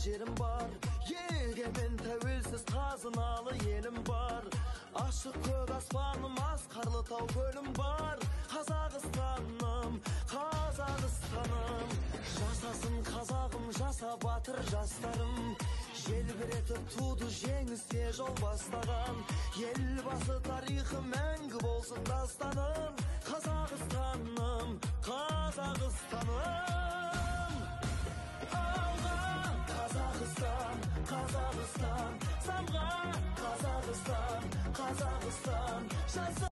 jerim bar. Yegemen tewelsiz tazınalı yelim bar. Aşık kök asmanım, askarlı tau gölüm var. Kazakistanım, Kazakistanım. Жасасын қазағым, жаса батыр жастарым. Желбіретіп туды жеңісте жол бастаған. Елбасы тарихы мәңгі болсын дастаным. Қазақстаным, Қазақстаным. Алға Қазақстан, Қазақстан. Самға Қазақстан, Қазақстан.